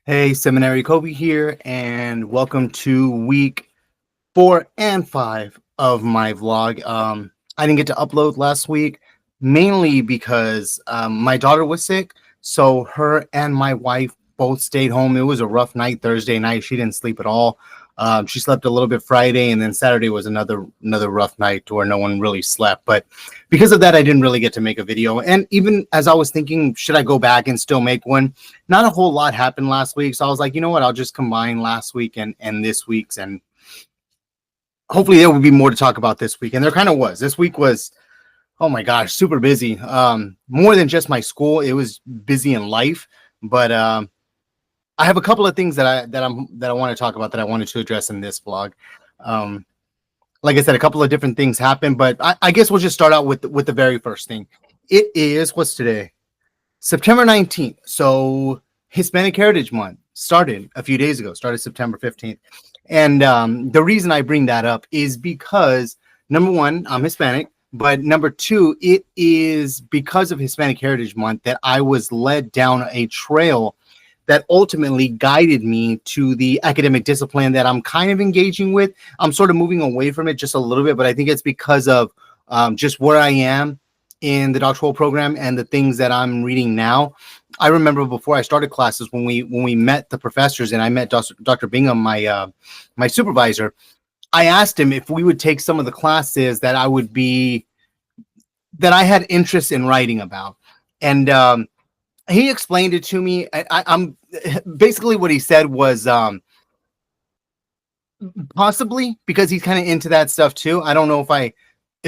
Hey, Seminary Kobe here, and welcome to week 4 and 5 of my vlog. I didn't get to upload last week, mainly because my daughter was sick, so her and my wife both stayed home. It was a rough night Thursday night. She didn't sleep at all. She slept a little bit Friday, and then Saturday was another rough night where no one really slept. But because of that, I didn't really get to make a video. And even as I was thinking, should I go back and still make one? Not a whole lot happened last week, so I was like, you know what? I'll just combine last week and this week's, and hopefully there will be more to talk about this week. And there kind of was. This week was, oh my gosh, super busy. More than just my school, it was busy in life. But I have a couple of things that I want to talk about that I wanted to address in this vlog. Like I said, a couple of different things happened, but I guess we'll just start out with the very first thing. It is, what's today? September 19th. So Hispanic Heritage Month started a few days ago, started September 15th. And the reason I bring that up is because, number one, I'm Hispanic, but number two, it is because of Hispanic Heritage Month that I was led down a trail that ultimately guided me to the academic discipline that I'm kind of engaging with. I'm sort of moving away from it just a little bit, but I think it's because of just where I am in the doctoral program and the things that I'm reading now. I remember before I started classes, when we met the professors and I met Dr. Bingham, my supervisor, I asked him if we would take some of the classes that I had interest in writing about. And he explained it to me. I'm basically what he said was possibly because he's kind of into that stuff too. I don't know if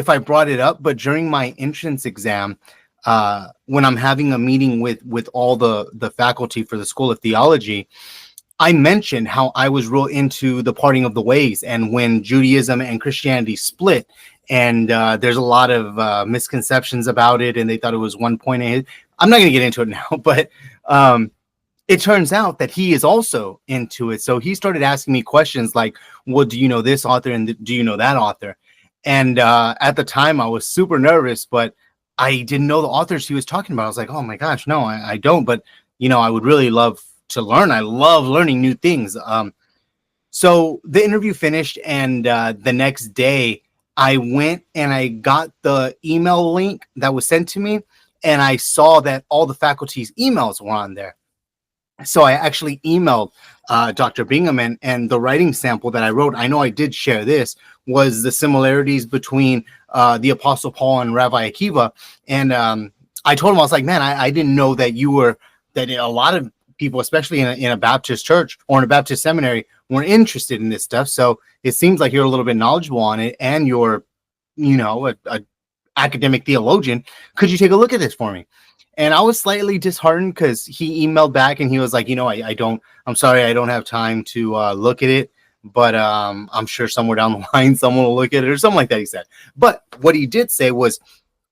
I brought it up, but during my entrance exam, when I'm having a meeting with all the faculty for the School of Theology, I mentioned how I was real into the parting of the ways and when Judaism and Christianity split. And there's a lot of misconceptions about it, and they thought it was one point ahead. I'm not going to get into it now, but it turns out that he is also into it. So he started asking me questions like, well, do you know this author and do you know that author? And at the time, I was super nervous, but I didn't know the authors he was talking about. I was like, oh my gosh, no, I don't. But, I would really love to learn. I love learning new things. So the interview finished, and the next day, I went and I got the email link that was sent to me, and I saw that all the faculty's emails were on there. So I actually emailed Dr. Bingham, and the writing sample that I wrote, I know I did share this, was the similarities between the Apostle Paul and Rabbi Akiva. And I told him, I was like, man, I didn't know that that a lot of people, especially in a Baptist church or in a Baptist seminary, weren't interested in this stuff. So it seems like you're a little bit knowledgeable on it, and you're, a academic theologian. Could you take a look at this for me? And I was slightly disheartened because he emailed back and he was like, I'm sorry, I don't have time to look at it, but I'm sure somewhere down the line, someone will look at it or something like that, he said. But what he did say was,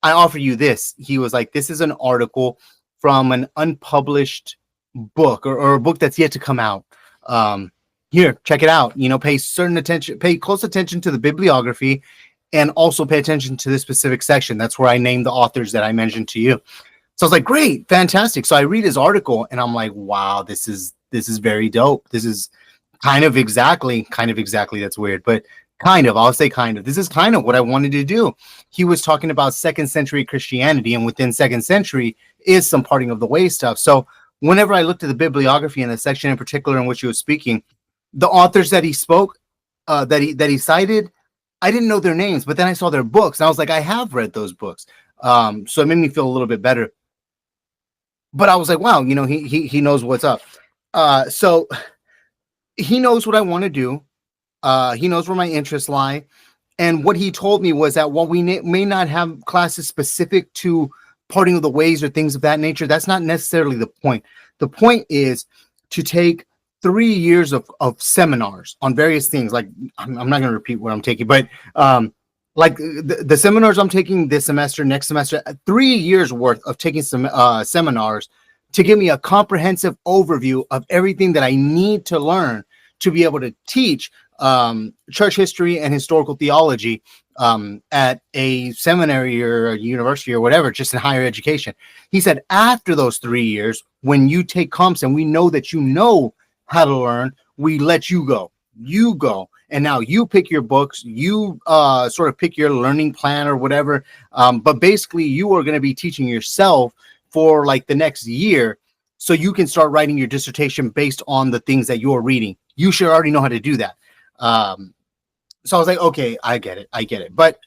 I offer you this. He was like, this is an article from an unpublished book or a book that's yet to come out. Here, check it out. Pay close attention to the bibliography, and also pay attention to this specific section. That's where I named the authors that I mentioned to you. So I was like, great, fantastic. So I read his article and I'm like, wow, this is very dope. This is kind of exactly, that's weird, but I'll say this is kind of what I wanted to do. He was talking about second century Christianity, and within second century is some parting of the ways stuff. So whenever I looked at the bibliography in the section in particular in which he was speaking, the authors that he spoke, that he cited, I didn't know their names, but then I saw their books and I was like, I have read those books. So it made me feel a little bit better. But I was like, wow, he knows what's up. So he knows what I want to do. He knows where my interests lie. And what he told me was that while we may not have classes specific to parting of the ways or things of that nature, that's not necessarily the point. The point is to take 3 years of seminars on various things. Like, I'm not going to repeat what I'm taking, but like the seminars I'm taking this semester, next semester, 3 years worth of taking some seminars to give me a comprehensive overview of everything that I need to learn to be able to teach church history and historical theology at a seminary or a university or whatever, just in higher education. He said, after those 3 years, when you take comps and we know that you know how to learn, we let you go. You go. And now you pick your books, you sort of pick your learning plan or whatever. But basically, you are going to be teaching yourself for like the next year, so you can start writing your dissertation based on the things that you're reading. You should already know how to do that. So I was like, okay, I get it. But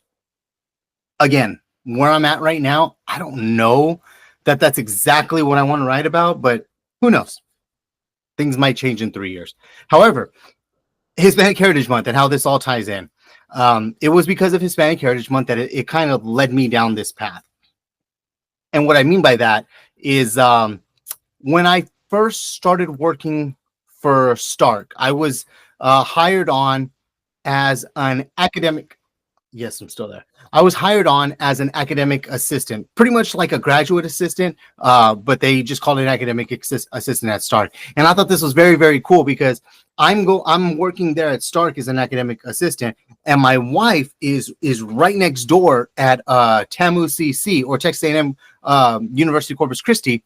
again, where I'm at right now, I don't know that that's exactly what I want to write about, but who knows? Things might change in 3 years. However, Hispanic Heritage Month and how this all ties in. It was because of Hispanic Heritage Month that it kind of led me down this path. And what I mean by that is when I first started working for Stark, I was hired on as an academic. Yes, I'm still there. I was hired on as an academic assistant, pretty much like a graduate assistant, but they just called it an academic assistant at Stark. And I thought this was very, very cool because I'm working there at Stark as an academic assistant, and my wife is right next door at TAMU CC or Texas A&M University Corpus Christi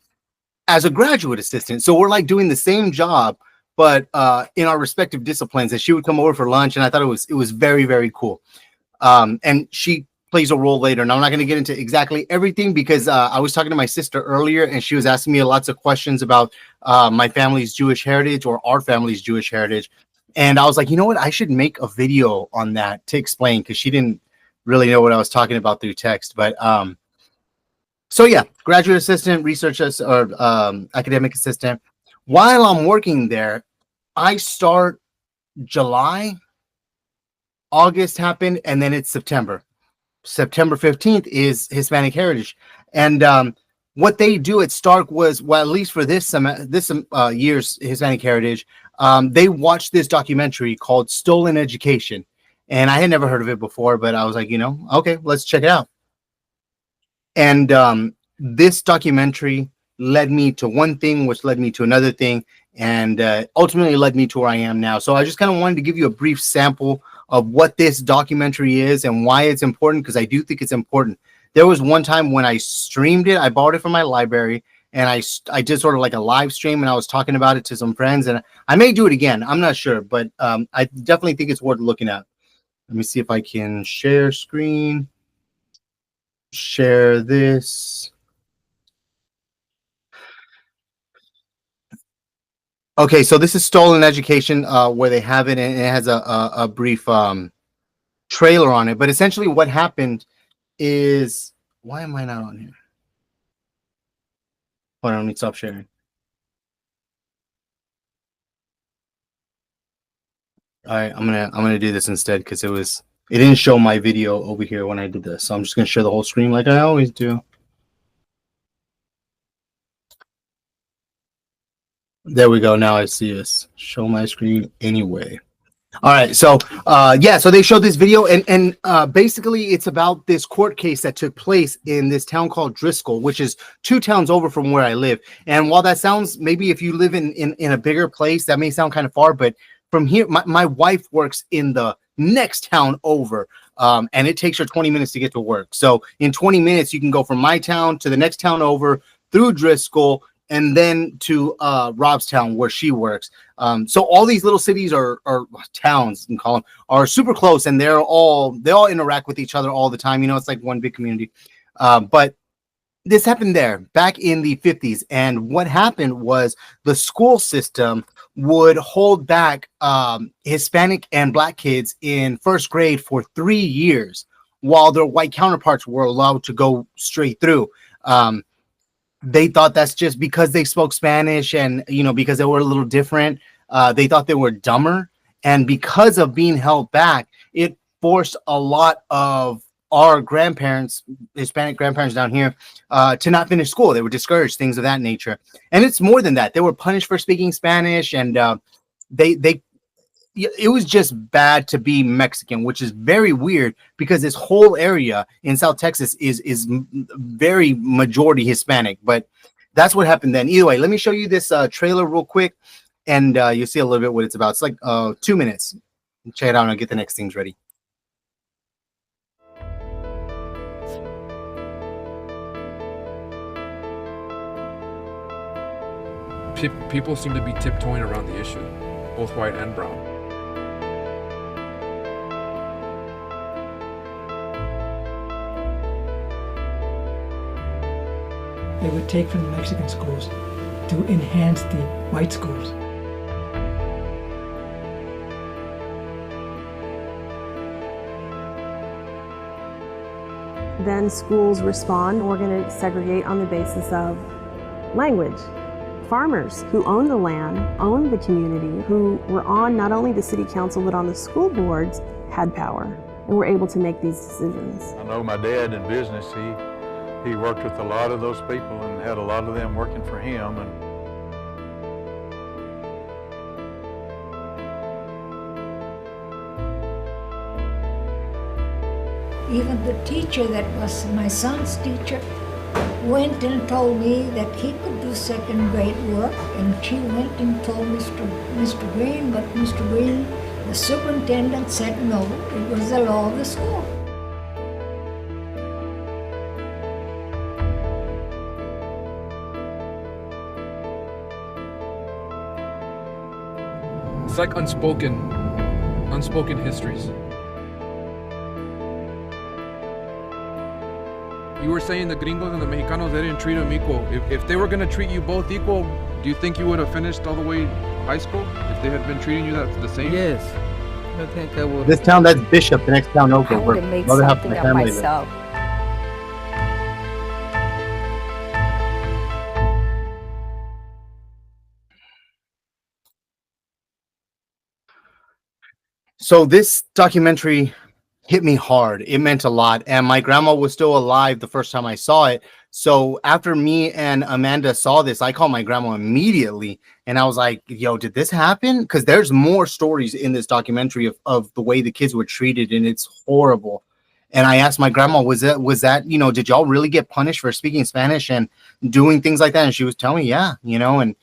as a graduate assistant. So we're like doing the same job, but in our respective disciplines. And she would come over for lunch, and I thought it was very, very cool. And she plays a role later. And I'm not going to get into exactly everything because I was talking to my sister earlier, and she was asking me lots of questions about my family's Jewish heritage or our family's Jewish heritage. And I was like, you know what? I should make a video on that to explain, because she didn't really know what I was talking about through text. But so yeah, graduate assistant, research or academic assistant. While I'm working there, I start July. August happened, and then it's September. September 15th is Hispanic Heritage. And what they do at Stark was, well, at least for this year's Hispanic Heritage, they watched this documentary called Stolen Education. And I had never heard of it before, but I was like, okay, let's check it out. And this documentary led me to one thing, which led me to another thing, and ultimately led me to where I am now. So I just kind of wanted to give you a brief sample of what this documentary is and why it's important, because I do think it's important. There was one time when I streamed it. I borrowed it from my library, and I did sort of like a live stream, and I was talking about it to some friends, and I may do it again. I'm not sure, but I definitely think it's worth looking at. Let me see if I can share screen. Share this. Okay, so this is Stolen Education, where they have it, and it has a brief trailer on it. But essentially what happened is, why am I not on here? Hold on, let me stop sharing. All right, I'm gonna do this instead, because it didn't show my video over here when I did this. So I'm just gonna share the whole screen like I always do. There we go. Now I see this. Show my screen anyway. All right, so yeah, so they showed this video, and basically it's about this court case that took place in this town called Driscoll, which is 2 towns over from where I live. And while that sounds, maybe if you live in a bigger place, that may sound kind of far, but from here, my wife works in the next town over, and it takes her 20 minutes to get to work. So in 20 minutes, you can go from my town to the next town over, through Driscoll, and then to Robstown, where she works. So all these little cities or towns, you can call them, are super close, and they all interact with each other all the time. It's like one big community. But this happened there back in the 50s, and what happened was the school system would hold back Hispanic and Black kids in first grade for 3 years, while their white counterparts were allowed to go straight through. They thought that's just because they spoke Spanish, and because they were a little different. They thought they were dumber, and because of being held back, it forced a lot of our grandparents, Hispanic grandparents down here, to not finish school. They were discouraged, things of that nature. And it's more than that. They were punished for speaking Spanish, and it was just bad to be Mexican, which is very weird because this whole area in South Texas is very majority Hispanic. But that's what happened then. Either way, let me show you this trailer real quick, and you'll see a little bit what it's about. It's like 2 minutes. Check it out and I'll get the next things ready. People seem to be tiptoeing around the issue, both white and brown. They would take from the Mexican schools to enhance the white schools. Then schools respond, we're going to segregate on the basis of language. Farmers who own the land, owned the community, who were on not only the city council but on the school boards, had power and were able to make these decisions. I know my dad in business, he worked with a lot of those people and had a lot of them working for him. Even the teacher that was my son's teacher went and told me that he could do second grade work, and she went and told Mr. Green, but Mr. Green, the superintendent, said no, it was the law of the school. It's like unspoken histories. You were saying the gringos and the Mexicanos, they didn't treat them equal. If they were going to treat you both equal, do you think you would have finished all the way high school if they had been treating you the same? Yes, I think I would. This town, that's Bishop. The next town over. I would have made Mother half something of my of family live. myself. So this documentary hit me hard. It meant a lot. And my grandma was still alive the first time I saw it. So after me and Amanda saw this, I called my grandma immediately. And I was like, yo, did this happen? Because there's more stories in this documentary of the way the kids were treated. And it's horrible. And I asked my grandma, was that, you know, did y'all really get punished for speaking Spanish and doing things like that? And she was telling me, yeah, you know, and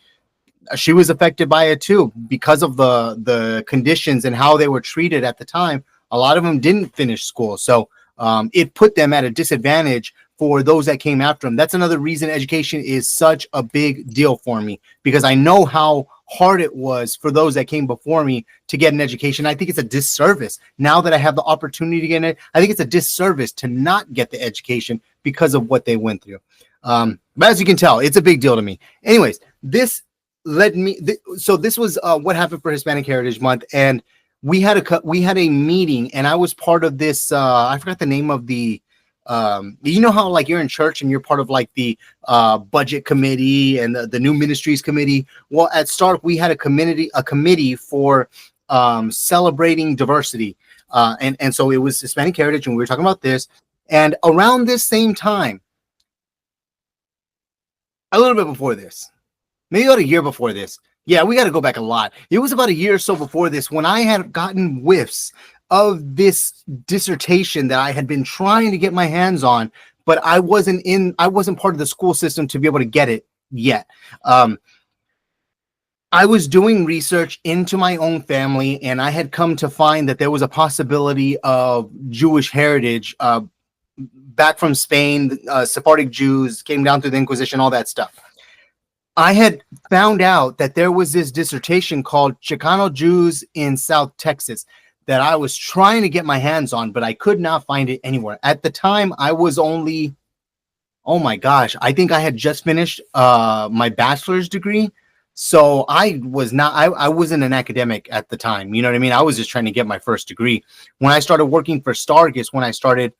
she was affected by it too, because of the conditions and how they were treated at the time. A lot of them didn't finish school. So it put them at a disadvantage for those that came after them. That's another reason education is such a big deal for me, because I know how hard it was for those that came before me to get an education. I think it's a disservice now that I have the opportunity to get it. I think it's a disservice to not get the education because of what they went through. But as you can tell, it's a big deal to me. Anyways, this led me. So this was what happened for Hispanic Heritage Month, and we had a meeting, and I was part of this. I forgot the name of the. You know how like you're in church and you're part of like the budget committee and the new ministries committee. Well, at Stark we had a committee for celebrating diversity, and so it was Hispanic Heritage, and we were talking about this. And around this same time, a little bit before this, maybe about a year before this. Yeah, we got to go back a lot. It was about a year or so before this when I had gotten whiffs of this dissertation that I had been trying to get my hands on, but I wasn't part of the school system to be able to get it yet. I was doing research into my own family, and I had come to find that there was a possibility of Jewish heritage back from Spain. Sephardic Jews came down through the Inquisition, all that stuff. I had found out that there was this dissertation called Chicano Jews in South Texas that I was trying to get my hands on, but I could not find it anywhere. At the time, I was only, oh my gosh, I think I had just finished my bachelor's degree. So I wasn't an academic at the time. You know what I mean? I was just trying to get my first degree. When I started working for Stargis, when I started,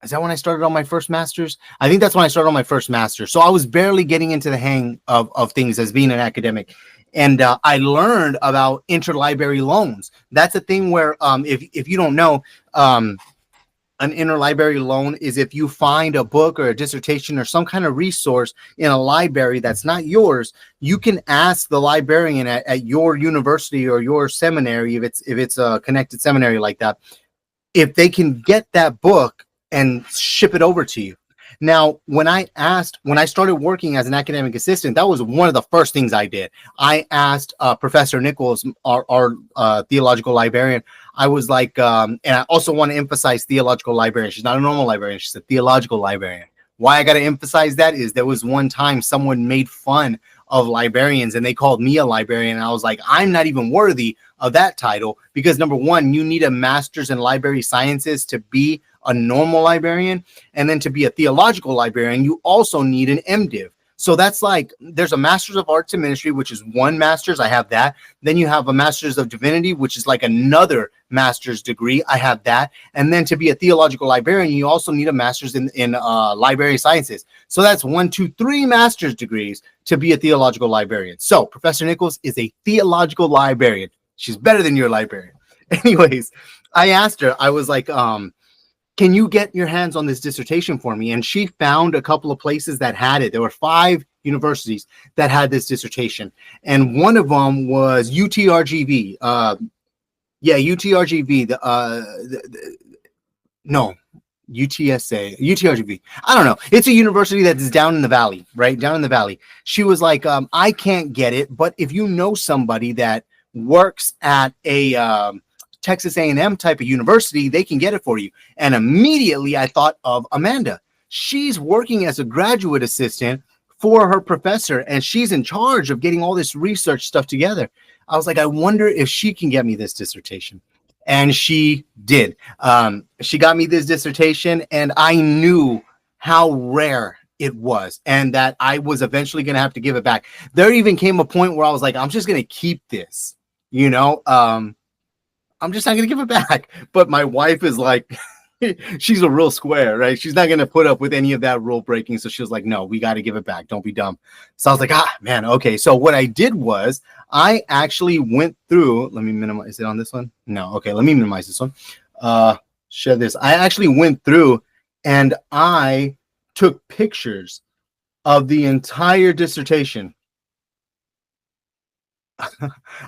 is that when I started on my first master's? I think that's when I started on my first master's. So I was barely getting into the hang of things as being an academic. And I learned about interlibrary loans. That's a thing where if you don't know, an interlibrary loan is if you find a book or a dissertation or some kind of resource in a library that's not yours, you can ask the librarian at your university or your seminary, if it's a connected seminary like that, if they can get that book and ship it over to you. Now, when I started working as an academic assistant, that was one of the first things I did. I asked Professor Nichols, our theological librarian, I was like, and I also want to emphasize theological librarian. She's not a normal librarian. She's a theological librarian. Why I got to emphasize that is there was one time someone made fun of librarians and they called me a librarian. And I was like, I'm not even worthy of that title because number one, you need a master's in library sciences to be a normal librarian. And then to be a theological librarian, you also need an MDiv. So that's like, there's a master's of arts and ministry, which is one master's. I have that. Then you have a master's of divinity, which is like another master's degree. I have that. And then to be a theological librarian, you also need a master's in library sciences. So that's 1, 2, 3 master's degrees to be a theological librarian. So Professor Nichols is a theological librarian. She's better than your librarian. Anyways, I asked her, I was like, can you get your hands on this dissertation for me? And she found a couple of places that had it. There were 5 universities that had this dissertation. And one of them was UTRGV. UTRGV. No, UTSA, UTRGV. I don't know. It's a university that is down in the valley, right? Down in the valley. She was like, I can't get it. But if you know somebody that works at a Texas A&M type of university, they can get it for you. And immediately I thought of Amanda. She's working as a graduate assistant for her professor, and she's in charge of getting all this research stuff together. I was like, I wonder if she can get me this dissertation. And she did. She got me this dissertation, and I knew how rare it was and that I was eventually going to have to give it back. There even came a point where I was like, I'm just going to keep this, you know? I'm just not going to give it back. But my wife is like, she's a real square, right? She's not going to put up with any of that rule breaking. So she was like, no, we got to give it back. Don't be dumb. So I was like, man, okay. So what I did was I actually went through, let me minimize, is it on this one? No. Okay. Let me minimize this one. Share this. I actually went through and I took pictures of the entire dissertation.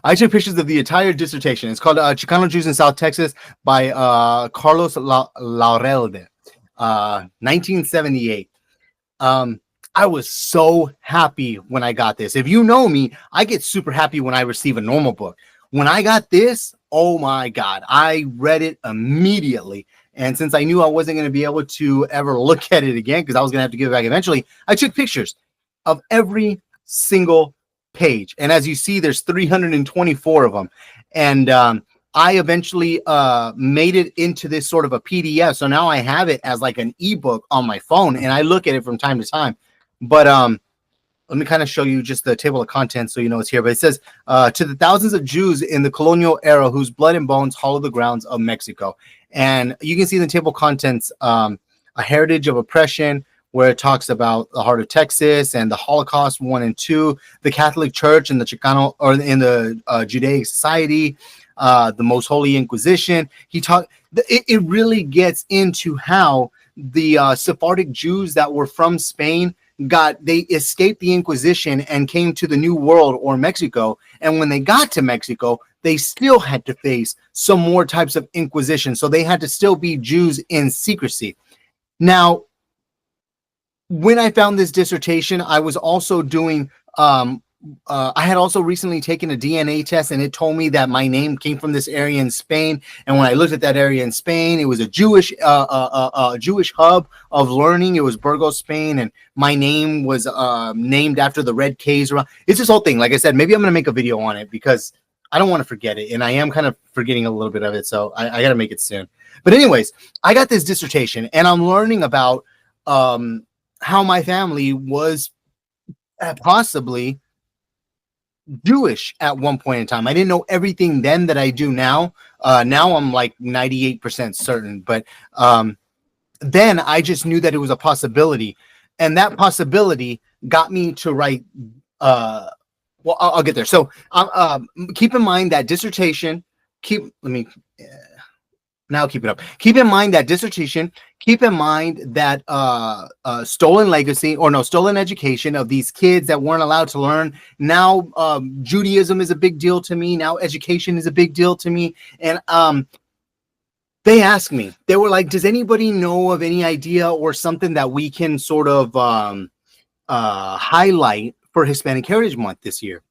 I took pictures of the entire dissertation. It's called Chicano Jews in South Texas by Carlos Laurelde, 1978. I was so happy when I got this. If you know me, I get super happy when I receive a normal book. When I got this, oh my God, I read it immediately. And since I knew I wasn't going to be able to ever look at it again, because I was going to have to give it back eventually, I took pictures of every single page. And as you see, there's 324 of them. And I eventually made it into this sort of a PDF. So now I have it as like an ebook on my phone and I look at it from time to time. But let me kind of show you just the table of contents so you know it's here. But it says, to the thousands of Jews in the colonial era whose blood and bones hollow the grounds of Mexico. And you can see in the table of contents, a heritage of oppression, where it talks about the heart of Texas and the Holocaust 1 and 2, the Catholic Church and the Chicano, or in the Judaic Society, the Most Holy Inquisition. It really gets into how the Sephardic Jews that were from Spain they escaped the Inquisition and came to the New World or Mexico. And when they got to Mexico, they still had to face some more types of Inquisition. So they had to still be Jews in secrecy. Now, when I found this dissertation, I was also doing, I had also recently taken a DNA test and it told me that my name came from this area in Spain. And when I looked at that area in Spain, it was a Jewish hub of learning. It was Burgos, Spain. And my name was named after the red caves around. It's this whole thing. Like I said, maybe I'm going to make a video on it because I don't want to forget it. And I am kind of forgetting a little bit of it. So I got to make it soon. But anyways, I got this dissertation and I'm learning about how my family was possibly Jewish at one point in time. I didn't know everything then that I do now. Now I'm like 98% certain, but then I just knew that it was a possibility, and that possibility got me to write. Well, I'll get there. So keep in mind that dissertation. Now keep it up. Keep in mind that dissertation. Keep in mind that stolen education of these kids that weren't allowed to learn. Now Judaism is a big deal to me. Now education is a big deal to me. And they asked me, they were like, does anybody know of any idea or something that we can sort of highlight for Hispanic Heritage Month this year?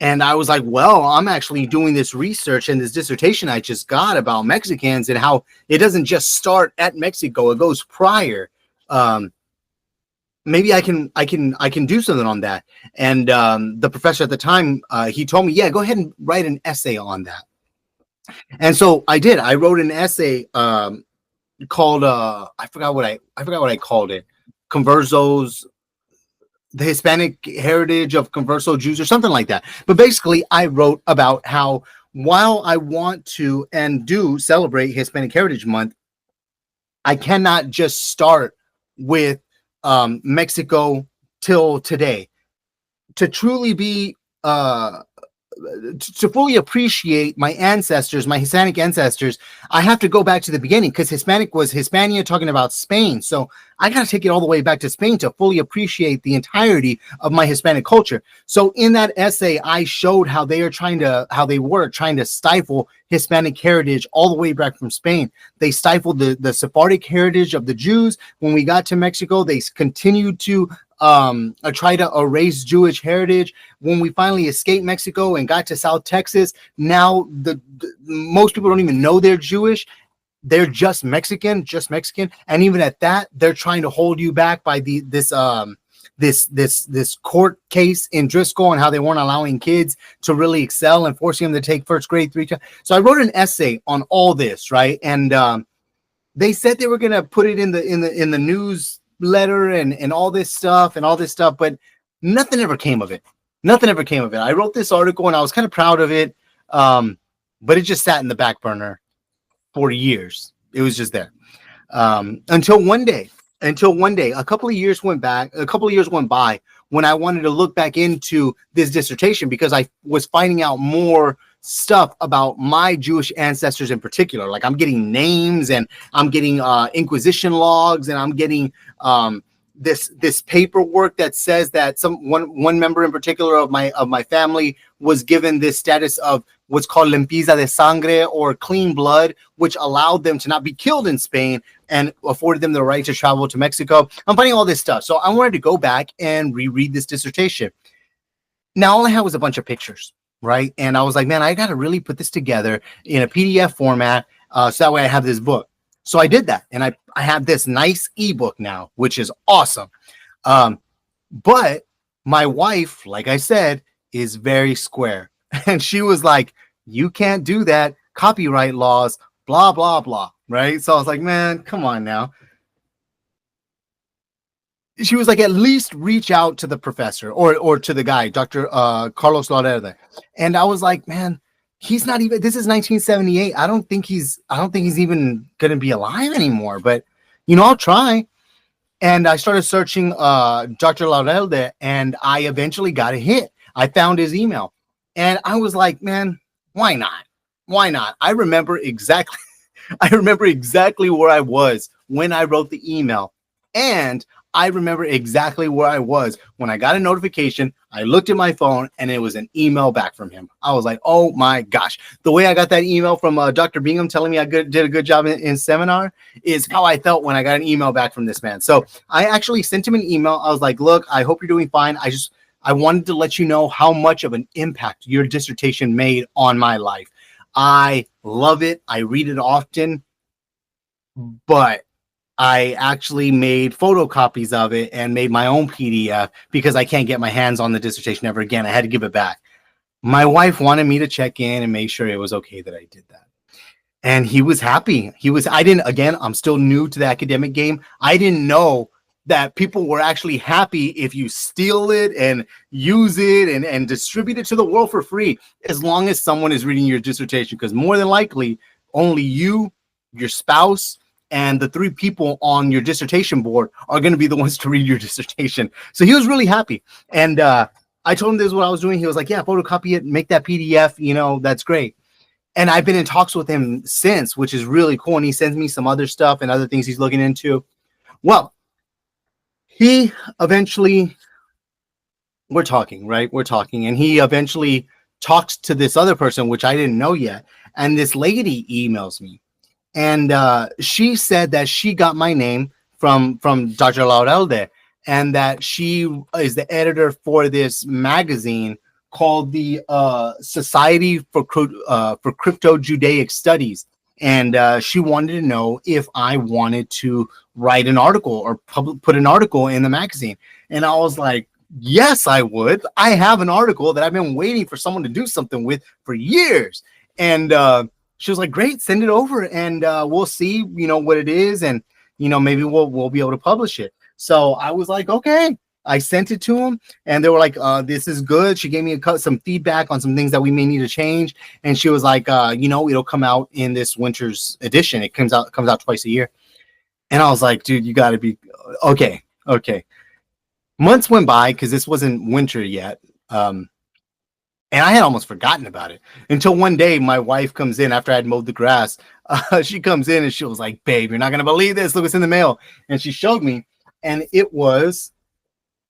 And I was like, well, I'm actually doing this research and this dissertation I just got about Mexicans and how it doesn't just start at Mexico, it goes prior. Maybe I can do something on that. And the professor at the time, he told me, yeah, go ahead and write an essay on that. And so I did. I wrote an essay called I forgot what I called it. Conversos, the Hispanic heritage of Converso Jews or something like that. But basically, I wrote about how while I want to and do celebrate Hispanic Heritage Month, I cannot just start with Mexico till today. To truly be to fully appreciate my ancestors, my Hispanic ancestors, I have to go back to the beginning, because Hispanic was Hispania, talking about Spain. So I got to take it all the way back to Spain to fully appreciate the entirety of my Hispanic culture. So in that essay, I showed how they were trying to stifle Hispanic heritage all the way back from Spain. They stifled the Sephardic heritage of the Jews. When we got to Mexico, they continued to try to erase Jewish heritage. When we finally escaped Mexico and got to South Texas, now the most people don't even know they're Jewish. They're just Mexican. And even at that, they're trying to hold you back by this court case in Driscoll, and how they weren't allowing kids to really excel and forcing them to take first grade 3 times. So I wrote an essay on all this, right? And they said they were going to put it in the newsletter and all this stuff, but nothing ever came of it. I wrote this article and I was kind of proud of it, but it just sat in the back burner for years. It was just there until one day, a couple of years went by when I wanted to look back into this dissertation, because I was finding out more stuff about my Jewish ancestors in particular. Like, I'm getting names, and I'm getting Inquisition logs, and I'm getting this paperwork that says that one member in particular of my family was given this status of what's called limpieza de sangre, or clean blood, which allowed them to not be killed in Spain and afforded them the right to travel to Mexico. I'm finding all this stuff. So I wanted to go back and reread this dissertation. Now, all I had was a bunch of pictures, right? And I was like, man, I got to really put this together in a PDF format, so that way I have this book. So I did that, and I have this nice ebook now, which is awesome. But my wife, like I said, is very square. And she was like, you can't do that. Copyright laws, blah, blah, blah. Right. So I was like, man, come on now. She was like, at least reach out to the professor or to the guy, Dr. Carlos Lauderde. And I was like, man, he's not even, this is 1978. I don't think he's even going to be alive anymore, but I'll try. And I started searching Dr. Lauderde, and I eventually got a hit. I found his email. And I was like, man, why not? I remember exactly where I was when I wrote the email. And I remember exactly where I was when I got a notification. I looked at my phone, and it was an email back from him. I was like, oh my gosh. The way I got that email from Dr. Bingham telling me I did a good job in seminar is how I felt when I got an email back from this man. So I actually sent him an email. I was like, look, I hope you're doing fine. I wanted to let you know how much of an impact your dissertation made on my life. I love it. I read it often, but I actually made photocopies of it and made my own PDF because I can't get my hands on the dissertation ever again. I had to give it back. My wife wanted me to check in and make sure it was okay that I did that. And he was happy. I'm still new to the academic game. I didn't know that people were actually happy if you steal it and use it and distribute it to the world for free, as long as someone is reading your dissertation, because more than likely only you, your spouse, and the 3 people on your dissertation board are going to be the ones to read your dissertation. So he was really happy. And I told him this is what I was doing. He was like, yeah, photocopy it, make that PDF, that's great. And I've been in talks with him since, which is really cool. And he sends me some other stuff and other things he's looking into. Well, he eventually, we're talking, and he eventually talks to this other person, which I didn't know yet. And this lady emails me, And she said that she got my name from Dr. Laurelde, and that she is the editor for this magazine called the Society for Crypto-Judaic Studies. And she wanted to know if I wanted to write an article or put an article in the magazine. And I was like, yes, I would. I have an article that I've been waiting for someone to do something with for years. And she was like, great, send it over and we'll see, what it is. And, maybe we'll be able to publish it. So I was like, okay. I sent it to them and they were like, this is good. She gave me some feedback on some things that we may need to change. And she was like, it'll come out in this winter's edition. It comes out twice a year. And I was like, dude, you got to be okay. Okay. Months went by because this wasn't winter yet. And I had almost forgotten about it until one day my wife comes in after I had mowed the grass. She comes in and she was like, babe, you're not going to believe this. Look what's in the mail. And she showed me, and it was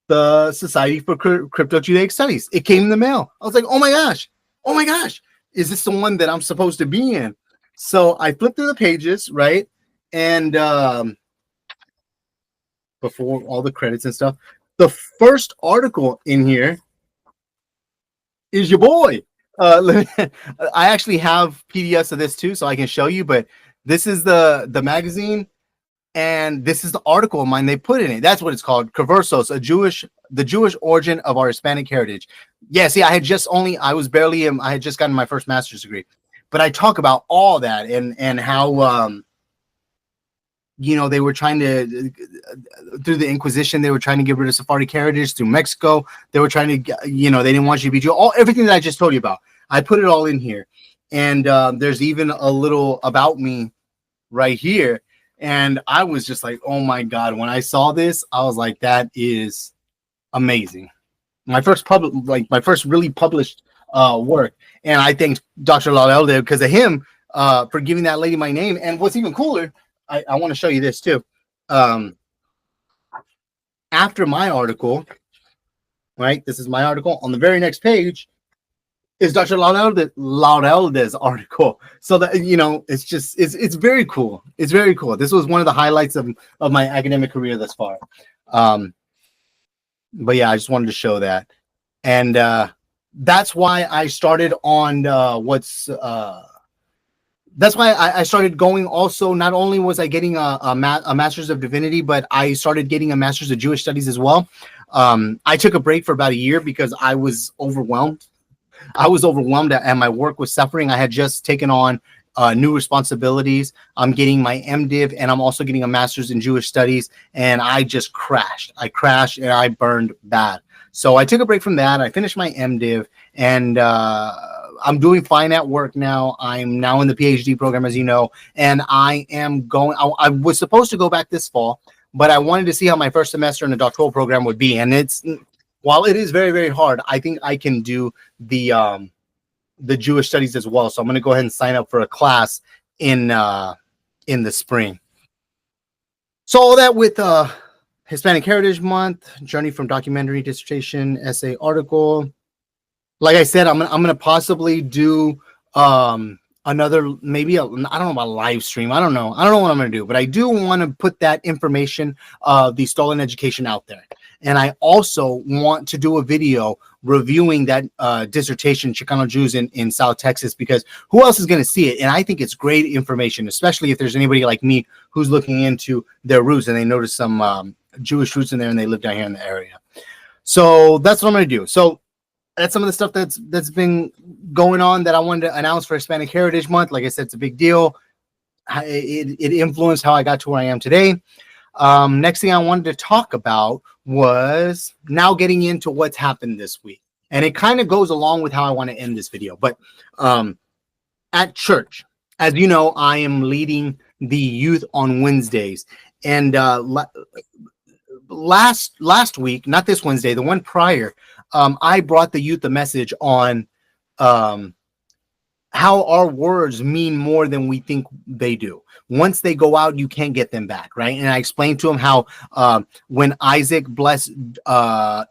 the Society for Crypto-Judaic Studies. It came in the mail. I was like, oh my gosh, is this the one that I'm supposed to be in? So I flipped through the pages, right? And before all the credits and stuff, the first article in here is your boy. I actually have PDFs of this too, so I can show you, but this is the magazine. And this is the article of mine they put in it. That's what it's called. Conversos, the Jewish origin of our Hispanic heritage. Yeah, see, I had just gotten my first master's degree. But I talk about all that and how, they were trying to, through the Inquisition, they were trying to get rid of Sephardic heritage through Mexico. They were trying to, they didn't want you to be Jew. Everything that I just told you about. I put it all in here. And there's even a little about me right here. And I was just like, oh my God, when I saw this, I was like, that is amazing. My first really published work. And I thank Dr. Laurelde because of him for giving that lady my name. And what's even cooler, I want to show you this too. After my article, right? This is my article. On the very next page is Dr. Laurelde's article. So that, it's very cool. It's very cool. This was one of the highlights of my academic career thus far. But yeah, I just wanted to show that. And that's why I started on that's why I started going also. Not only was I getting a master's of divinity, but I started getting a master's of Jewish studies as well. I took a break for about a year because I was overwhelmed. And my work was suffering. I had just taken on new responsibilities. I'm getting my MDiv and I'm also getting a master's in Jewish studies. And I just crashed. I crashed and I burned bad. So I took a break from that. I finished my MDiv and I'm doing fine at work now. I'm now in the PhD program, as you know, and I am going. I was supposed to go back this fall, but I wanted to see how my first semester in the doctoral program would be. And while it is very, very hard, I think I can do the Jewish studies as well. So I'm going to go ahead and sign up for a class in the spring. So all that with Hispanic Heritage Month, journey from documentary, dissertation, essay, article. Like I said, I'm gonna possibly do another, maybe I don't know about live stream. I don't know what I'm gonna do, but I do want to put that information of the stolen education out there. And I also want to do a video reviewing that dissertation, Chicano Jews in South Texas, because who else is going to see it? And I think it's great information, especially if there's anybody like me who's looking into their roots and they notice some Jewish roots in there and they live down here in the area. So that's what I'm going to do. So that's some of the stuff that's been going on that I wanted to announce for Hispanic Heritage Month. Like I said, it's a big deal. It influenced how I got to where I am today. Next thing I wanted to talk about was now getting into what's happened this week. And it kind of goes along with how I want to end this video. But at church, as you know, I am leading the youth on Wednesdays. And last week, not this Wednesday, the one prior, I brought the youth a message on how our words mean more than we think they do. Once they go out, you can't get them back, right? And I explained to him how when Isaac blessed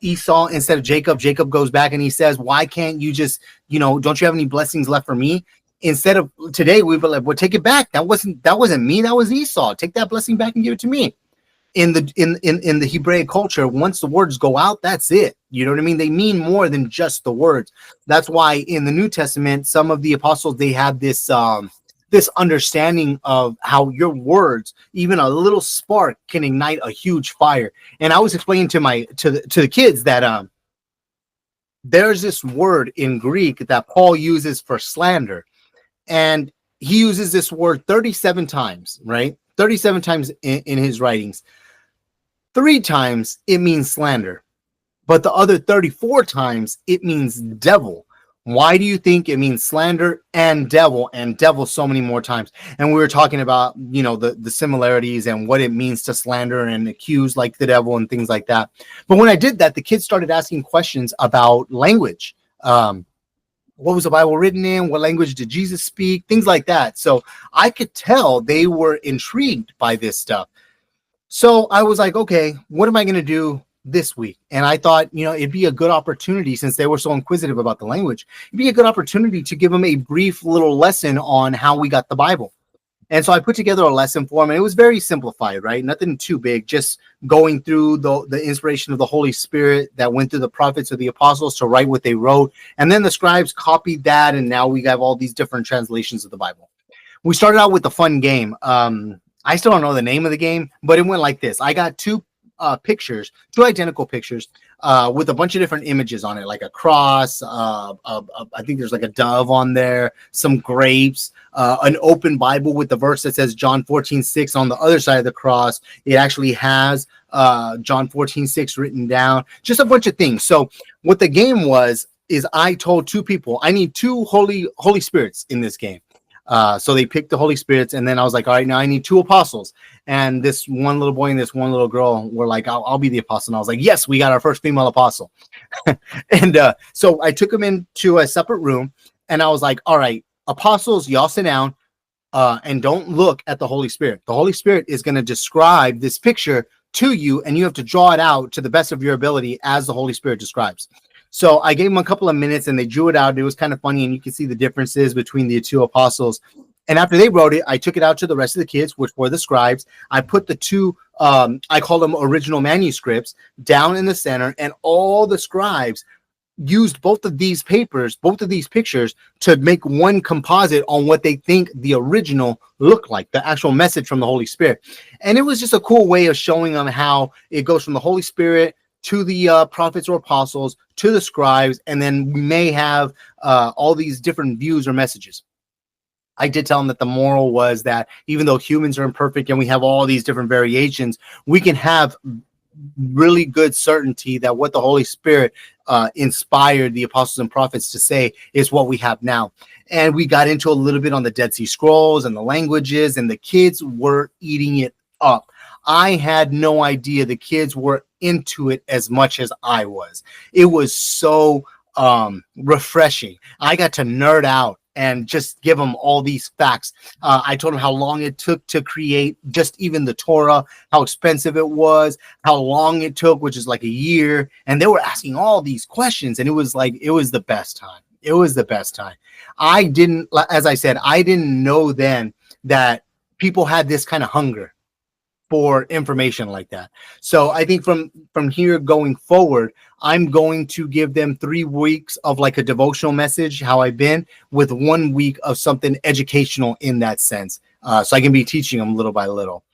Esau instead of Jacob, Jacob goes back and he says, why can't you just, don't you have any blessings left for me? Instead of today, we were like, well, take it back. That wasn't me. That was Esau. Take that blessing back and give it to me. In the Hebraic culture, once the words go out, that's it. You know what I mean? They mean more than just the words. That's why in the New Testament, some of the apostles, they had this this understanding of how your words, even a little spark, can ignite a huge fire. And I was explaining to the kids that there's this word in Greek that Paul uses for slander, and he uses this word 37 times, right? 37 times in his writings. 3 times it means slander, but the other 34 times it means devil. Why do you think it means slander and devil so many more times? And we were talking about, you know, the similarities and what it means to slander and accuse like the devil and things like that. But when I did that, the kids started asking questions about language. What was the Bible written in? What language did Jesus speak? Things like that. So I could tell they were intrigued by this stuff. So I was like, okay, what am I going to do this week? And I thought, you know, it'd be a good opportunity, since they were so inquisitive about the language, it'd be a good opportunity to give them a brief little lesson on how we got the Bible. And so I put together a lesson for them, and it was very simplified, right? Nothing too big, just going through the inspiration of the Holy Spirit that went through the prophets or the apostles to write what they wrote. And then the scribes copied that, and now we have all these different translations of the Bible. We started out with a fun game. I still don't know the name of the game, but it went like this. I got 2 pictures, 2 identical pictures with a bunch of different images on it, like a cross. I think there's like a dove on there, some grapes, an open Bible with the verse that says John 14:6 on the other side of the cross. It actually has John 14:6 written down, just a bunch of things. So what the game was is I told 2 people, I need 2 Holy Spirits in this game. So they picked the Holy Spirits, and then I was like, all right, now I need 2 apostles. And this one little boy and this one little girl were like, I'll be the apostle. And I was like, yes, we got our first female apostle. And so I took them into a separate room, and I was like, all right, apostles, y'all sit down and don't look at the Holy Spirit. The Holy Spirit is going to describe this picture to you, and you have to draw it out to the best of your ability as the Holy Spirit describes. So I gave them a couple of minutes, and they drew it out. It was kind of funny, and you can see the differences between the 2 apostles. And after they wrote it, I took it out to the rest of the kids, which were the scribes. I put the 2, I call them original manuscripts, down in the center, and all the scribes used both of these papers, both of these pictures, to make one composite on what they think the original looked like, the actual message from the Holy Spirit. And it was just a cool way of showing them how it goes from the Holy Spirit to the prophets or apostles, to the scribes, and then we may have all these different views or messages. I did tell them that the moral was that even though humans are imperfect and we have all these different variations, we can have really good certainty that what the Holy Spirit inspired the apostles and prophets to say is what we have now. And we got into a little bit on the Dead Sea Scrolls and the languages, and the kids were eating it up. I had no idea the kids were into it as much as I was. It was so refreshing. I got to nerd out and just give them all these facts. I told them how long it took to create just even the Torah, how expensive it was, how long it took, which is like a year. And they were asking all these questions, and it was like, it was the best time. It was the best time. I didn't, as I said, I didn't know then that people had this kind of hunger for information like that. So I think from here going forward, I'm going to give them 3 weeks of like a devotional message, how I've been, with 1 week of something educational in that sense. So I can be teaching them little by little.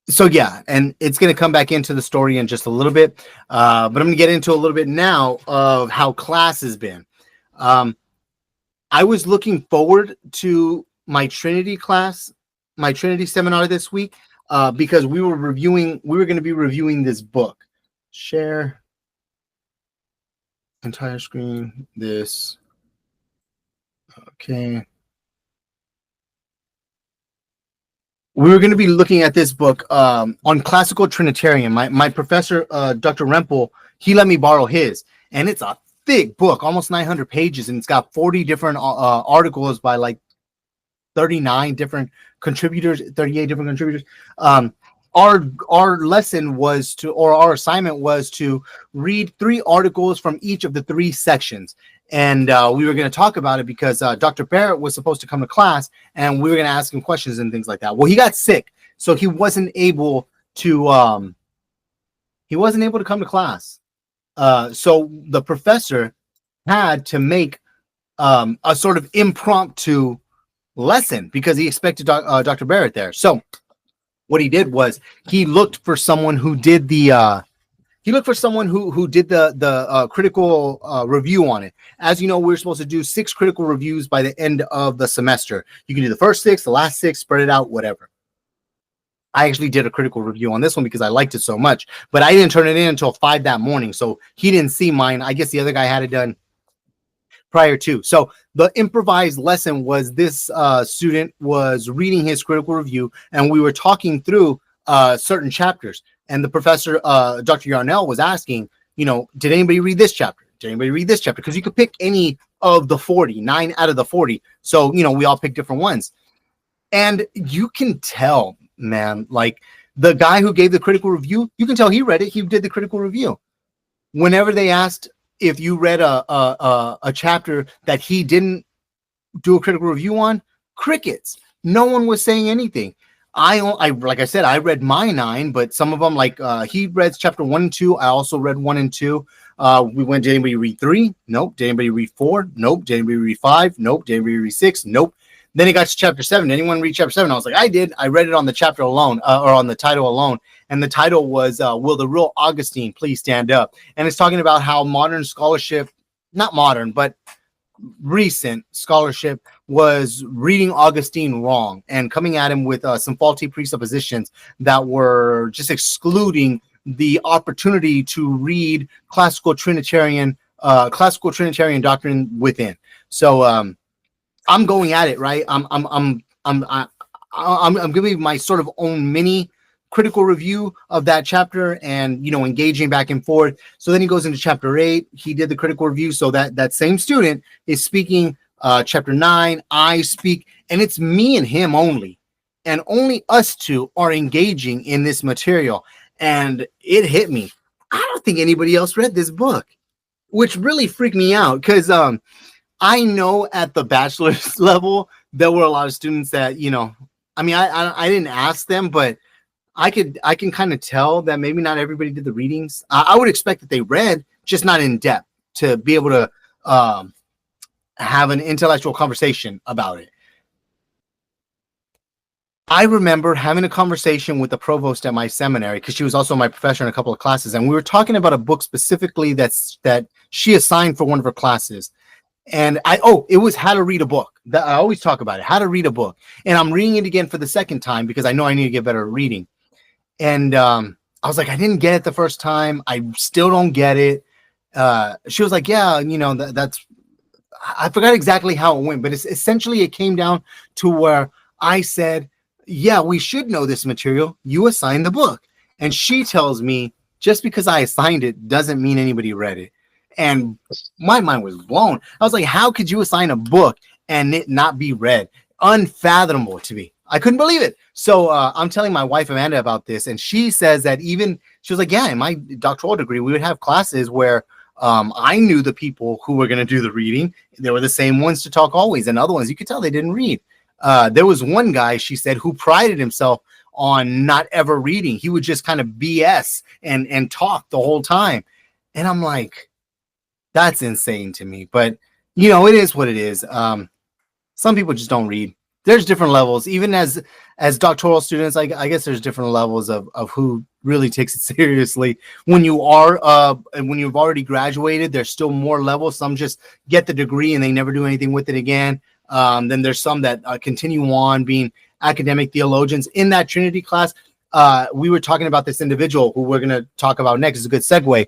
So yeah, and it's going to come back into the story in just a little bit. But I'm going to get into a little bit now of how class has been. I was looking forward to my Trinity class, my Trinity seminar this week, because we were going to be reviewing this book. Share entire screen, this. Okay. We were going to be looking at this book on classical Trinitarian. My professor, Dr. Rempel, he let me borrow his, and it's a thick book, almost 900 pages, and it's got 40 different articles by like 39 different contributors, 38 different contributors. our lesson was to, or our assignment was to read 3 articles from each of the 3 sections. And we were going to talk about it because Dr. Barrett was supposed to come to class and we were going to ask him questions and things like that. Well, he got sick, so he wasn't able to come to class. So the professor had to make a sort of impromptu lesson because he expected Dr. Barrett there. So what he did was he looked for someone who did the critical review on it. As you know, we're supposed to do 6 critical reviews by the end of the semester. You can do the first 6, the last 6, spread it out, whatever. I actually did a critical review on this one because I liked it so much, but I didn't turn it in until 5 that morning. So he didn't see mine. I guess the other guy had it done prior to. So the improvised lesson was this student was reading his critical review and we were talking through certain chapters. And the professor, Dr. Yarnell, was asking, did anybody read this chapter? Did anybody read this chapter? Because you could pick any of the 40, 9 out of the 40. So, we all picked different ones. And you can tell, man, like the guy who gave the critical review, you can tell he read it. He did the critical review. Whenever they asked if you read a chapter that he didn't do a critical review on, crickets. No one was saying anything. I like I said, I read my 9, but some of them, like he read chapter 1 and 2. I also read 1 and 2. We went, did anybody read 3? Nope. Did anybody read 4? Nope. Did anybody read 5? Nope. Did anybody read 6? Nope. Then it got to chapter 7. Did anyone read chapter 7? I was like, I did. I read it on the chapter alone, or on the title alone. And the title was, Will the Real Augustine Please Stand Up? And it's talking about how modern scholarship, not modern, but recent scholarship was reading Augustine wrong and coming at him with some faulty presuppositions that were just excluding the opportunity to read classical Trinitarian doctrine within. So I'm going at it, right? I'm giving my sort of own mini critical review of that chapter and, engaging back and forth. So then he goes into chapter 8. He did the critical review. So that same student is speaking chapter 9. I speak, and it's me and him only. And only us two are engaging in this material. And it hit me. I don't think anybody else read this book, which really freaked me out because I know at the bachelor's level, there were a lot of students that, I didn't ask them, but I can kind of tell that maybe not everybody did the readings. I would expect that they read, just not in depth, to be able to have an intellectual conversation about it. I remember having a conversation with the provost at my seminary, because she was also my professor in a couple of classes, and we were talking about a book specifically that she assigned for one of her classes. And it was How to Read a Book. That I always talk about it, How to Read a Book. And I'm reading it again for the second time because I know I need to get better at reading. And I was like, I didn't get it the first time. I still don't get it. She was like, yeah, that's, I forgot exactly how it went, but essentially it came down to where I said, yeah, we should know this material. You assigned the book. And she tells me, just because I assigned it doesn't mean anybody read it. And my mind was blown. I was like, how could you assign a book and it not be read? Unfathomable to me. I couldn't believe it. So I'm telling my wife, Amanda, about this. And she says that she was like, yeah, in my doctoral degree, we would have classes where I knew the people who were going to do the reading. They were the same ones to talk always. And other ones, you could tell they didn't read. There was one guy, she said, who prided himself on not ever reading. He would just kind of BS and talk the whole time. And I'm like, that's insane to me. But, it is what it is. Some people just don't read. There's different levels. Even as doctoral students, I guess there's different levels of who really takes it seriously. When you are, when you've already graduated, there's still more levels. Some just get the degree and they never do anything with it again. Then there's some that continue on being academic theologians. In that Trinity class, we were talking about this individual who we're going to talk about next. Is a good segue.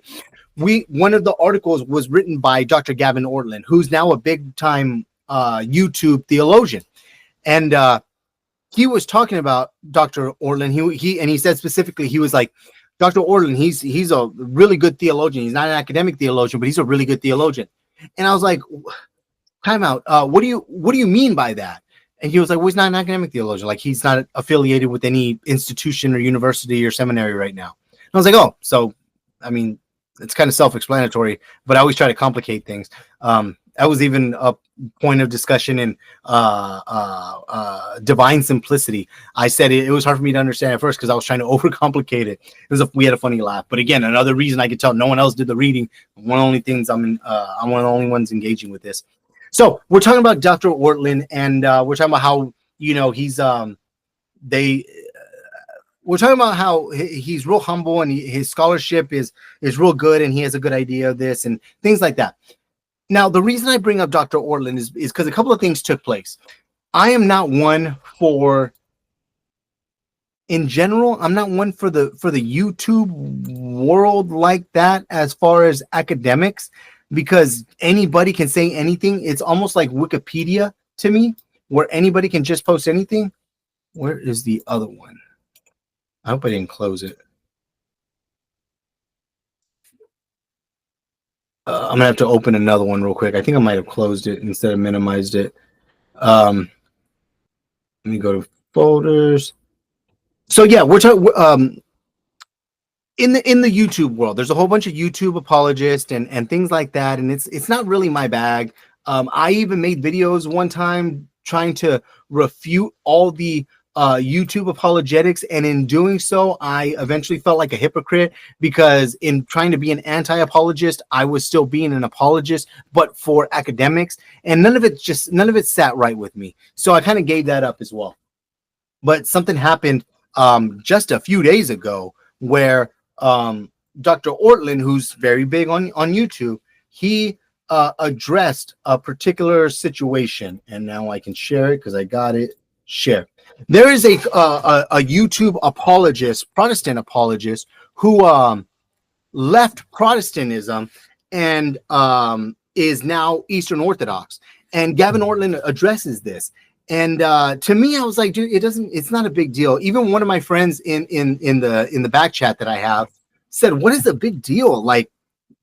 One of the articles was written by Dr. Gavin Ortlund, who's now a big time YouTube theologian. And he was talking about Dr. Ortlund. He said specifically, he was like, Dr. Ortlund, he's a really good theologian. He's not an academic theologian, but he's a really good theologian. And I was like, time out. What do you mean by that? And he was like, well, he's not an academic theologian. Like, he's not affiliated with any institution or university or seminary right now. And I was like, oh, so, I mean, it's kind of self-explanatory, but I always try to complicate things. That was even a point of discussion in divine simplicity. I said it was hard for me to understand at first because I was trying to overcomplicate it. We had a funny laugh. But again, another reason I could tell no one else did the reading. I'm one of the only things I'm one of the only ones engaging with this. So we're talking about Dr. Ortlund, and we're talking about how, you know, he's we're talking about how he's real humble and his scholarship is real good and he has a good idea of this and things like that. Now, the reason I bring up Dr. Ortlund is because a couple of things took place. I am not one for, in general, I'm not one for the YouTube world like that as far as academics, because anybody can say anything. It's almost like Wikipedia to me, where anybody can just post anything. Where is the other one? I hope I didn't close it. I'm gonna have to open another one real quick. I think I might have closed it instead of minimized it. Let me go to folders. So yeah, we're talking in the YouTube world. There's a whole bunch of YouTube apologists and things like that, and it's not really my bag. I even made videos one time trying to refute all the YouTube apologetics, and in doing so I eventually felt like a hypocrite, because in trying to be an anti-apologist I was still being an apologist, but for academics, and none of it sat right with me, so I kind of gave that up as well. But something happened just a few days ago where Dr. Ortlund, who's very big on YouTube, he addressed a particular situation, and now I can share it because I got it. Share. There is a YouTube apologist, Protestant apologist, who left Protestantism and is now Eastern Orthodox. And Gavin Ortlund addresses this. And to me, I was like, dude, it's not a big deal. Even one of my friends in the back chat that I have said, what is the big deal? Like,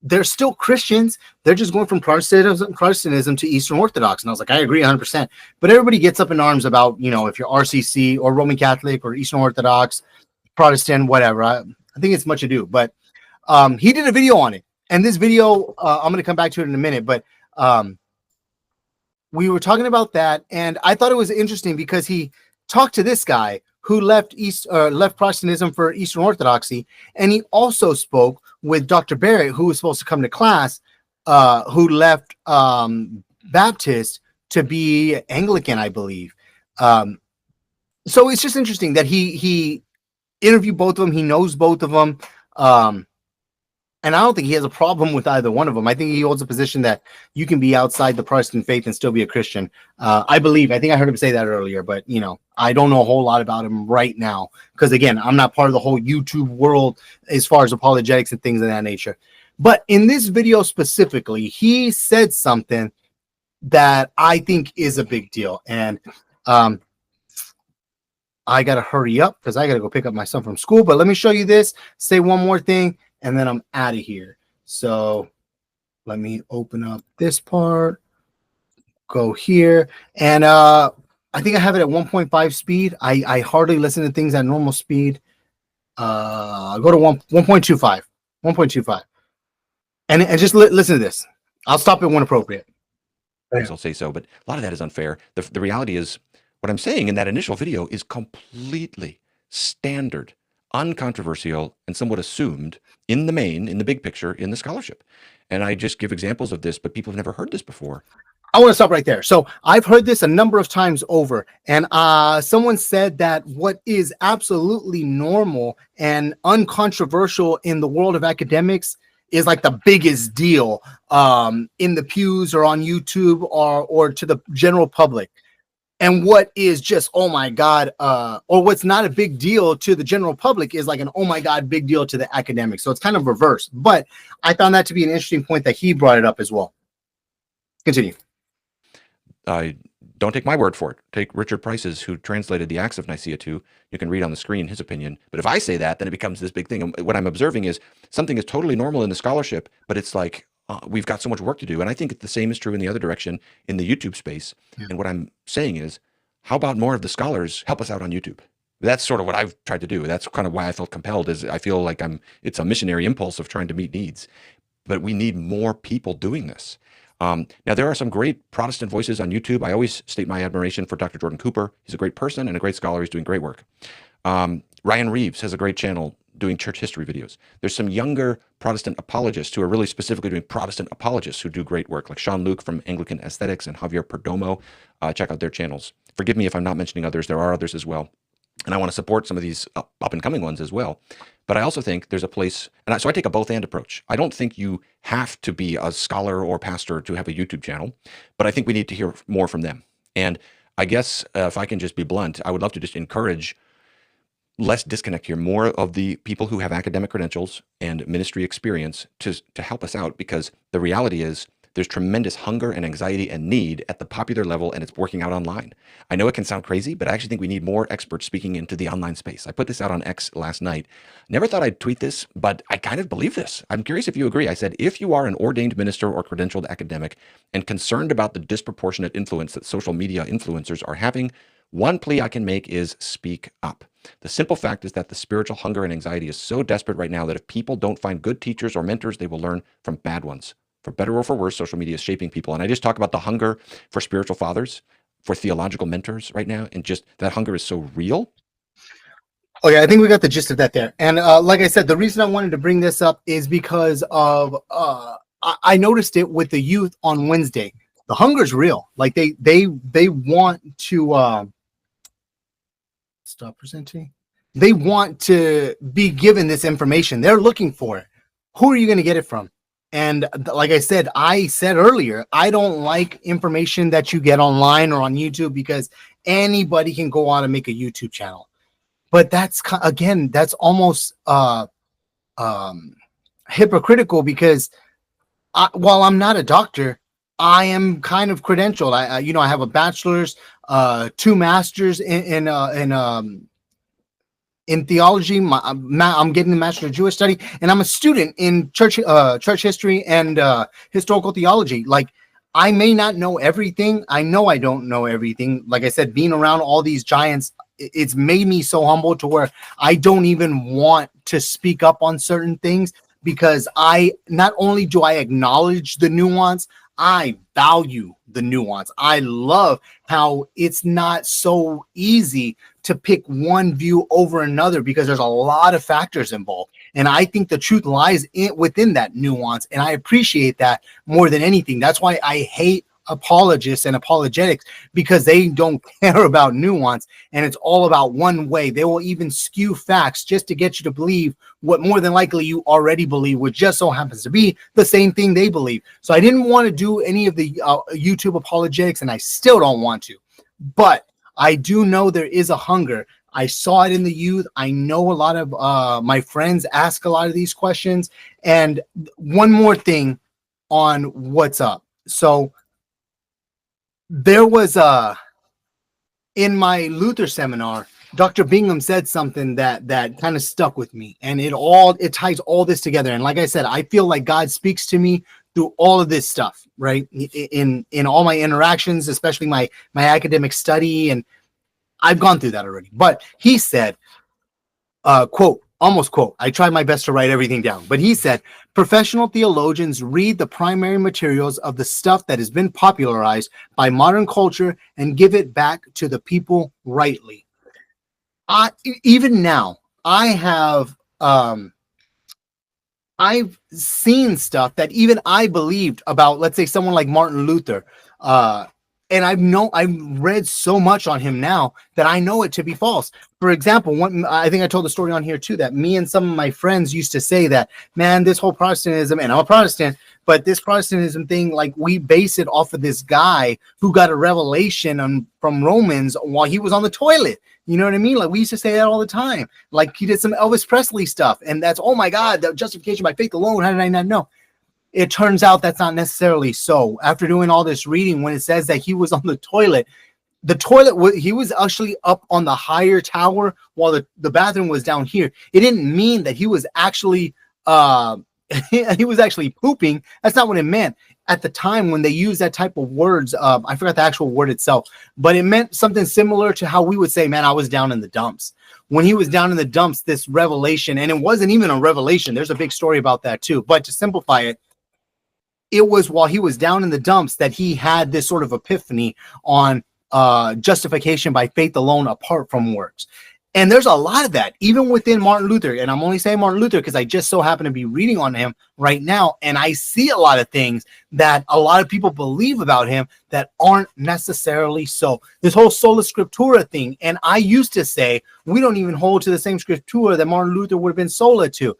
they're still Christians. They're just going from Protestantism to Eastern Orthodox. And I was like, I agree 100%. But everybody gets up in arms about, you know, if you're RCC or Roman Catholic or Eastern Orthodox, Protestant, whatever. I think it's much ado. But he did a video on it. And this video, I'm going to come back to it in a minute. But we were talking about that. And I thought it was interesting because he talked to this guy who left Protestantism for Eastern Orthodoxy. And he also spoke with Dr. Barrett, who was supposed to come to class, who left Baptist to be Anglican, I believe. So it's just interesting that he interviewed both of them. He knows both of them. And I don't think he has a problem with either one of them. I think he holds a position that you can be outside the Protestant faith and still be a Christian. I think I heard him say that earlier, but you know, I don't know a whole lot about him right now. Because again, I'm not part of the whole YouTube world as far as apologetics and things of that nature. But in this video specifically, he said something that I think is a big deal. And I got to hurry up because I got to go pick up my son from school. But let me show you this, say one more thing, and then I'm out of here. So let me open up this part, go here. And I think I have it at 1.5 speed. I hardly listen to things at normal speed. I'll go to 1.25. And just listen to this. I'll stop it when appropriate. I'll say so, but a lot of that is unfair. The reality is, what I'm saying in that initial video is completely standard, uncontroversial, and somewhat assumed in the main, in the big picture, in the scholarship. And I just give examples of this, but people have never heard this before. I want to stop right there. So I've heard this a number of times over, and someone said that what is absolutely normal and uncontroversial in the world of academics is like the biggest deal in the pews or on YouTube or to the general public. And what is just, oh my God, or what's not a big deal to the general public is like an, oh my God, big deal to the academics. So it's kind of reversed. But I found that to be an interesting point that he brought it up as well. Continue. Don't take my word for it. Take Richard Price's, who translated the Acts of Nicaea to. You can read on the screen his opinion. But if I say that, then it becomes this big thing. And what I'm observing is something is totally normal in the scholarship, but it's like we've got so much work to do. And I think the same is true in the other direction in the YouTube space. Yeah. And what I'm saying is, how about more of the scholars help us out on YouTube? That's sort of what I've tried to do. That's kind of why I felt compelled, is I feel like it's a missionary impulse of trying to meet needs, but we need more people doing this. Now, there are some great Protestant voices on YouTube. I always state my admiration for Dr. Jordan Cooper. He's a great person and a great scholar. He's doing great work. Ryan Reeves has a great channel doing church history videos. There's some younger Protestant apologists who are really specifically doing Protestant apologists who do great work, like Sean Luke from Anglican Aesthetics and Javier Perdomo. Check out their channels. Forgive me if I'm not mentioning others. There are others as well. And I want to support some of these up and coming ones as well. But I also think there's a place, so I take a both and approach. I don't think you have to be a scholar or pastor to have a YouTube channel, but I think we need to hear more from them. And I guess if I can just be blunt, I would love to just encourage less disconnect here, more of the people who have academic credentials and ministry experience to help us out, because the reality is there's tremendous hunger and anxiety and need at the popular level, and it's working out online. I know it can sound crazy, but I actually think we need more experts speaking into the online space. I put this out on X last night. Never thought I'd tweet this, but I kind of believe this. I'm curious if you agree. I said, if you are an ordained minister or credentialed academic and concerned about the disproportionate influence that social media influencers are having, one plea I can make is speak up. The simple fact is that the spiritual hunger and anxiety is so desperate right now that if people don't find good teachers or mentors, they will learn from bad ones. For better or for worse, social media is shaping people. And I just talk about the hunger for spiritual fathers, for theological mentors right now, and just that hunger is so real. Oh yeah, I think we got the gist of that there. And like I said, the reason I wanted to bring this up is because of I noticed it with the youth on Wednesday. The hunger is real. Like they want to stop presenting. They want to be given this information. They're looking for it. Who are you going to get it from? And like I said earlier, I don't like information that you get online or on YouTube, because anybody can go on and make a YouTube channel. But that's almost hypocritical, because while I'm not a doctor, I am kind of credentialed. I have a bachelor's, 2 masters in theology. I'm getting the Master of Jewish Study, and I'm a student in church history and historical theology. Like, I may not know everything. I know I don't know everything. Like I said, being around all these giants, it's made me so humble to where I don't even want to speak up on certain things, because not only do I acknowledge the nuance, I value the nuance. I love how it's not so easy to pick one view over another, because there's a lot of factors involved. And I think the truth lies within that nuance. And I appreciate that more than anything. That's why I hate apologists and apologetics, because they don't care about nuance, and it's all about one way. They will even skew facts just to get you to believe what more than likely you already believe, which just so happens to be the same thing they believe. So I didn't want to do any of the YouTube apologetics, and I still don't want to, but I do know there is a hunger. I saw it in the youth. I know a lot of my friends ask a lot of these questions. And one more thing on what's up. So there was in my Luther seminar, Dr. Bingham said something that kind of stuck with me, and it ties all this together. And like I said, I feel like God speaks to me through all of this stuff, right? In all my interactions, especially my academic study, and I've gone through that already. But he said, quote, almost quote, I tried my best to write everything down, but he said, professional theologians read the primary materials of the stuff that has been popularized by modern culture and give it back to the people rightly. Even now, I've seen stuff that even I believed about, let's say someone like Martin Luther, and I've read so much on him now that I know it to be false. For example, I think I told the story on here too, that me and some of my friends used to say that, man, this whole Protestantism, and I'm a Protestant, but this Protestantism thing, like, we base it off of this guy who got a revelation from Romans while he was on the toilet. You know what I mean? Like, we used to say that all the time. Like, he did some Elvis Presley stuff, and that's, oh my God, the justification by faith alone. How did I not know? It turns out that's not necessarily so. After doing all this reading, when it says that he was on the toilet, he was actually up on the higher tower while the bathroom was down here. It didn't mean that he was actually he was actually pooping. That's not what it meant at the time when they used that type of words. I forgot the actual word itself, but it meant something similar to how we would say, man, I was down in the dumps. When he was down in the dumps, this revelation, and it wasn't even a revelation. There's a big story about that too. But to simplify it, it was while he was down in the dumps that he had this sort of epiphany on justification by faith alone apart from works. And there's a lot of that, even within Martin Luther. And I'm only saying Martin Luther because I just so happen to be reading on him right now. And I see a lot of things that a lot of people believe about him that aren't necessarily so. This whole sola scriptura thing. And I used to say, we don't even hold to the same scriptura that Martin Luther would have been sola to.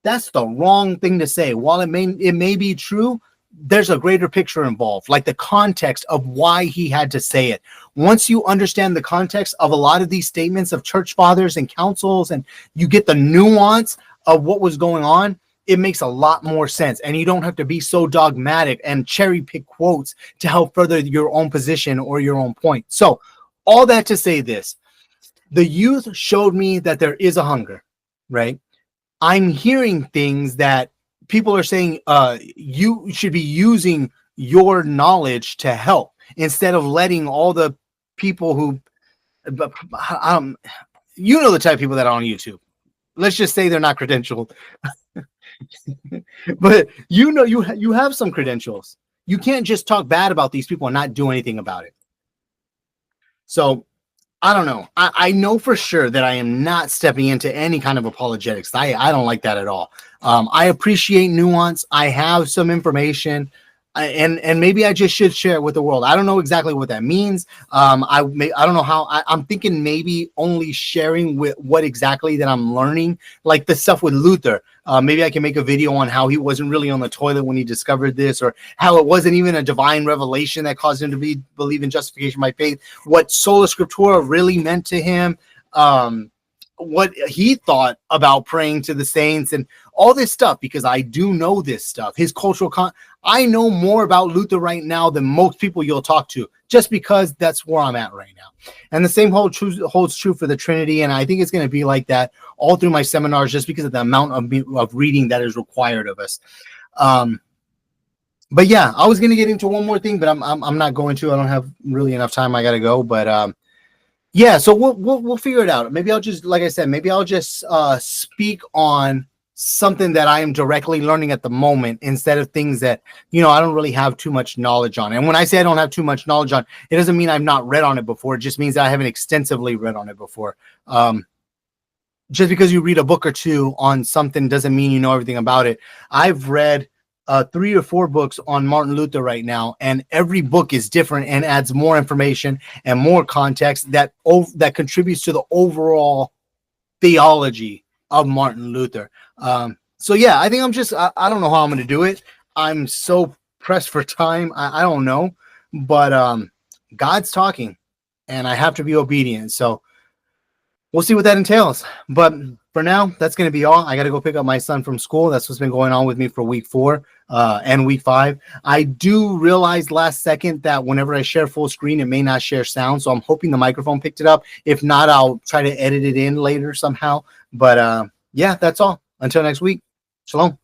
That's the wrong thing to say. While it may be true, there's a greater picture involved, like the context of why he had to say it. Once you understand the context of a lot of these statements of church fathers and councils, and you get the nuance of what was going on, it makes a lot more sense. And you don't have to be so dogmatic and cherry pick quotes to help further your own position or your own point. So all that to say this, the youth showed me that there is a hunger, right? I'm hearing things that people are saying you should be using your knowledge to help instead of letting all the people who, you know, the type of people that are on YouTube. Let's just say they're not credentialed, but you know, you have some credentials. You can't just talk bad about these people and not do anything about it. So I don't know. I know for sure that I am not stepping into any kind of apologetics. I don't like that at all. I appreciate nuance. I have some information, and maybe I just should share it with the world. I don't know exactly what that means. I don't know how. I'm thinking maybe only sharing with what exactly that I'm learning, like the stuff with Luther. Maybe I can make a video on how he wasn't really on the toilet when he discovered this, or how it wasn't even a divine revelation that caused him to believe in justification by faith. What sola scriptura really meant to him. What he thought about praying to the saints and all this stuff, because I do know this stuff. His cultural I know more about Luther right now than most people you'll talk to, just because that's where I'm at right now. And the same holds true for the Trinity, and I think it's going to be like that all through my seminars, just because of the amount of reading that is required of us. But yeah, I was going to get into one more thing, but I'm not going to. I don't have really enough time. I got to go, but yeah, so we'll figure it out. Maybe I'll just, like I said, maybe I'll just speak on something that I am directly learning at the moment, instead of things that, you know, I don't really have too much knowledge on. And when I say I don't have too much knowledge on, it doesn't mean I've not read on it before. It just means that I haven't extensively read on it before. Just because you read a book or two on something doesn't mean you know everything about it. I've read 3 or 4 books on Martin Luther right now, and every book is different and adds more information and more context that contributes to the overall theology of Martin Luther. So yeah, I think I don't know how I'm going to do it. I'm so pressed for time. I don't know, but God's talking and I have to be obedient. So we'll see what that entails. But for now, that's going to be all. I got to go pick up my son from school. That's what's been going on with me for week 4 and week 5. I do realize last second that whenever I share full screen, it may not share sound. So I'm hoping the microphone picked it up. If not, I'll try to edit it in later somehow. But yeah, that's all. Until next week. Shalom.